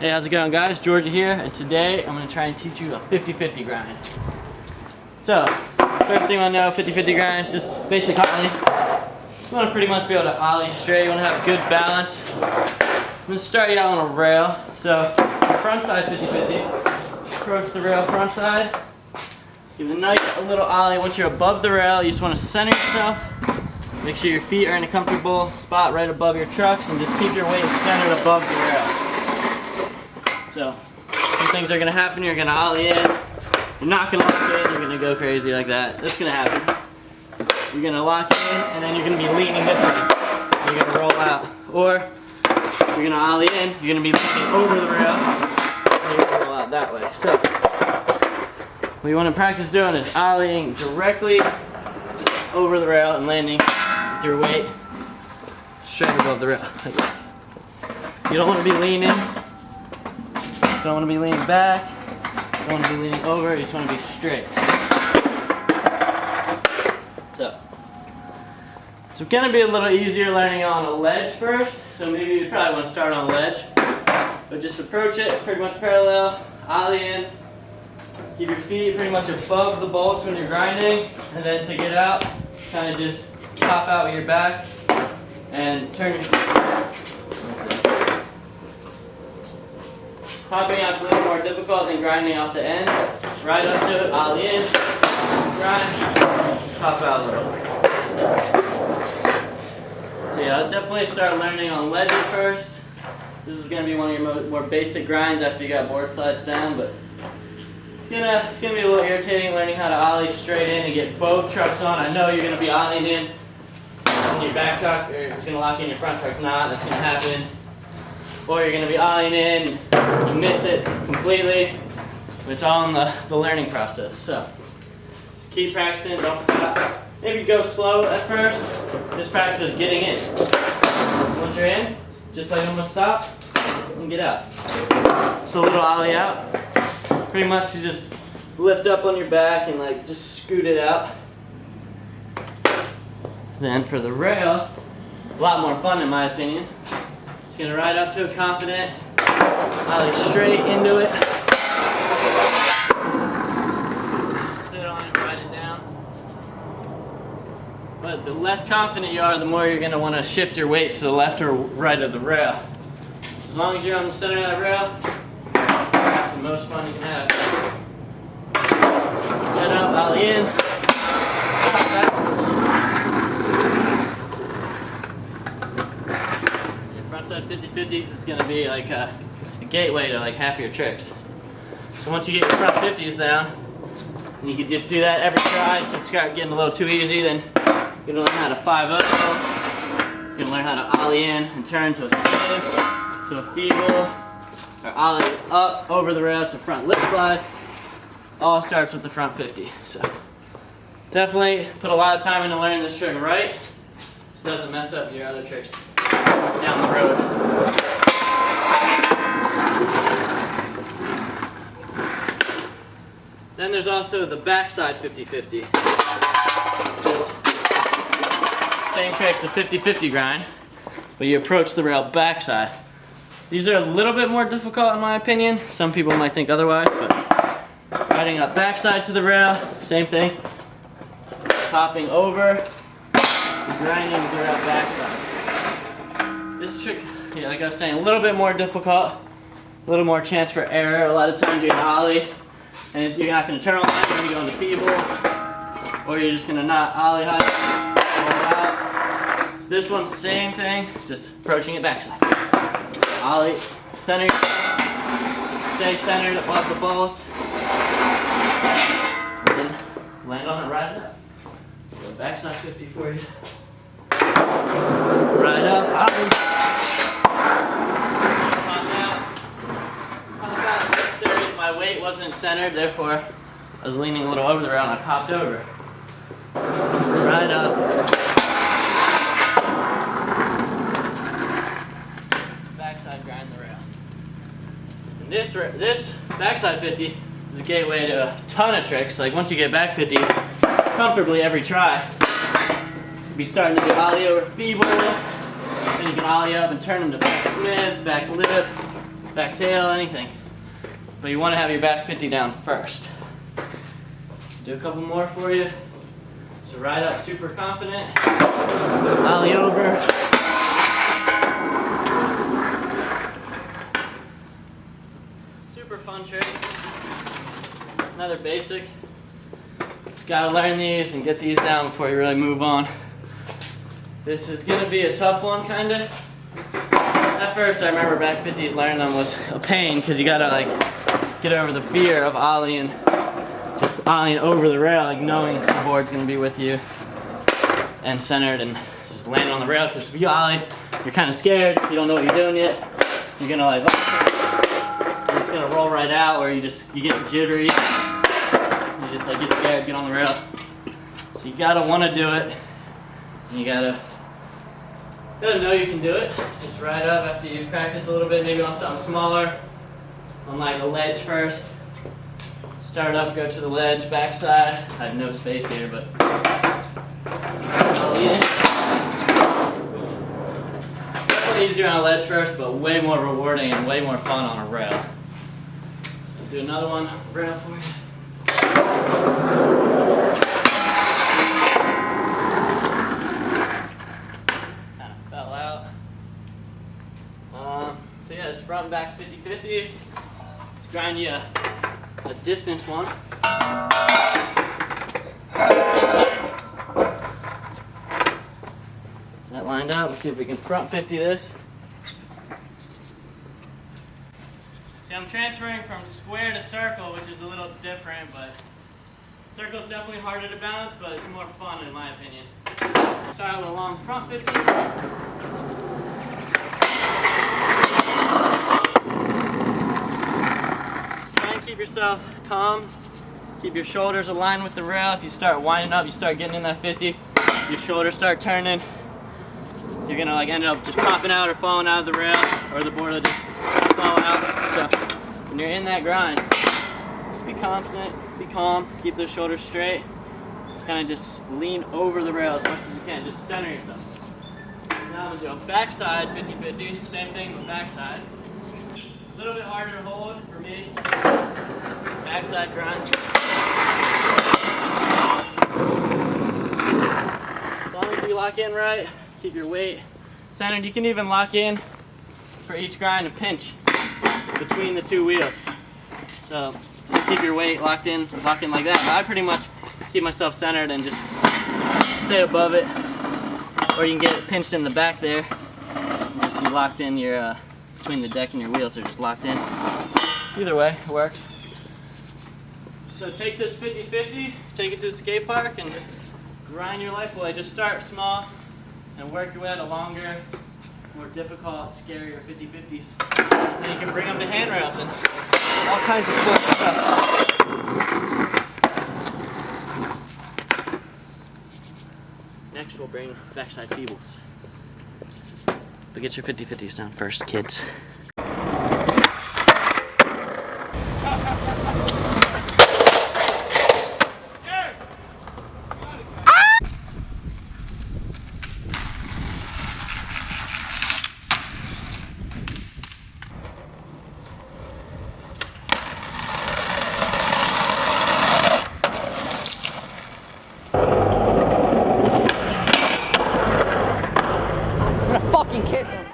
Hey, how's it going, guys? Georgie here, and today I'm going to try and teach you a 50-50 grind. So, first thing you want to know, 50-50 grind is just basic ollie. You want to pretty much be able to ollie straight. You want to have good balance. I'm going to start you out on a rail. So, front side 50-50. Approach the rail front side. Give it a nice little ollie. Once you're above the rail, you just want to center yourself. Make sure your feet are in a comfortable spot right above your trucks, and just keep your weight centered above the rail. So, some things are going to happen. You're going to ollie in. You're not going to lock in. You're going to go crazy like that. That's going to happen. You're going to lock in, and then you're going to be leaning this way. You're going to roll out. Or, you're going to ollie in. You're going to be leaning over the rail, and you're going to roll out that way. So, what you want to practice doing is ollieing directly over the rail and landing with your weight straight above the rail. You don't want to be leaning. You don't want to be leaning back. You don't want to be leaning over. You just want to be straight. So it's going to be a little easier learning on a ledge first. So maybe you probably want to start on a ledge. But just approach it pretty much parallel. Ollie in. Keep your feet pretty much above the bolts when you're grinding. And then to get out, kind of just pop out with your back and turn your feet. Popping out's a little more difficult than grinding off the end. Right up to it, ollie in, grind, pop out a little. So yeah, I'll definitely start learning on ledges first. This is going to be one of your more basic grinds after you got board slides down, but it's gonna be a little irritating learning how to ollie straight in and get both trucks on. I know you're gonna be ollieing in your back truck, or it's gonna lock in your front truck's not. That's gonna happen. Or you're gonna be ollieing in, you miss it completely. It's all in the learning process. So just keep practicing. Don't stop. Maybe go slow at first. Just practice getting in. Once you're in, just like almost stop and get out. So a little ollie out. Pretty much you just lift up on your back and like just scoot it out. Then for the rail, a lot more fun in my opinion. Just gonna ride up to it confident, ollie straight into it. Just sit on it, ride it down. But the less confident you are, the more you're gonna wanna shift your weight to the left or right of the rail. As long as you're on the center of that rail, the most fun you can have. Set up, ollie in, pop back. Your frontside 50-50s is going to be like a gateway to like half your tricks. So once you get your front 50s down, and you can just do that every try, it's just start getting a little too easy, then you're going to learn how to 5-0. You're going to learn how to ollie in and turn to a stiff, to a feeble, or ollie up over the rail to front lip slide. All starts with the front 50. So definitely put a lot of time into learning this trick right, so it doesn't mess up your other tricks down the road. Then there's also the backside 50-50. Same trick, the 50-50 grind, but you approach the rail backside. These are a little bit more difficult in my opinion. Some people might think otherwise, but riding up backside to the rail, same thing. Popping over, grinding with the rail backside. This trick, yeah, like I was saying, a little bit more difficult, a little more chance for error. A lot of times you're gonna ollie, and you're not gonna turn on line, you're gonna go into feeble, or you're just gonna not ollie high, roll out. So this one's the same thing, just approaching it backside. Ollie, center, stay centered above the bolts, and then land on it, ride it up. So backside 50 for you. Ride up, ollie. Pop out necessary. My weight wasn't centered, therefore I was leaning a little over the rail and I popped over. Ride up. Grind the rail. And this backside 50 is a gateway to a ton of tricks. Like once you get back 50s comfortably every try, you'll be starting to do ollie over feebles, then you can ollie up and turn them to back smith, back lip, back tail, anything. But you want to have your back 50 down first. Do a couple more for you. So ride up super confident. Ollie over. Super fun trick. Another basic. Just gotta learn these and get these down before you really move on. This is gonna be a tough one, kinda. At first, I remember back 50s learning them was a pain because you gotta like get over the fear of ollieing, just ollieing over the rail, like knowing the board's gonna be with you and centered and just landing on the rail. Because if you ollie, you're kind of scared. You don't know what you're doing yet. You're gonna like, and it's gonna roll right out, or you get jittery. You just like get scared, get on the rail. So you gotta want to do it. And you gotta know you can do it. Just ride up after you practice a little bit, maybe on something smaller, on like a ledge first. Start up, go to the ledge, backside. I have no space here, but definitely easier on a ledge first, but way more rewarding and way more fun on a rail. I'll do another one on the rail for you. So yeah, it's front and back 50-50s. Let's grind you a distance one. That lined up. Let's see if we can front 50 this. See, I'm transferring from square to circle, which is a little different, but circle is definitely harder to balance, but it's more fun in my opinion. Start with a long front 50. Keep yourself calm. Keep your shoulders aligned with the rail. If you start winding up, you start getting in that 50, your shoulders start turning. So you're gonna like end up just popping out or falling out of the rail, or the board will just fall out. So when you're in that grind, just be confident, be calm, keep those shoulders straight. Kind of just lean over the rail as much as you can. Just center yourself. Now we'll do a backside 50-50. Same thing with backside. A little bit harder to hold for me. Backside grind. As long as you lock in right, keep your weight centered. You can even lock in for each grind and pinch between the two wheels. So just keep your weight lock in like that. But I pretty much keep myself centered and just stay above it. Or you can get it pinched in the back there and just be locked in your between the deck and your wheels are just locked in. Either way, it works. So take this 50-50, take it to the skate park and grind your life away. Just start small and work your way to longer, more difficult, scarier 50-50s. Then you can bring them to handrails and all kinds of cool stuff. Next we'll bring backside feebles. But get your 50-50s down first, kids. Fucking kiss him.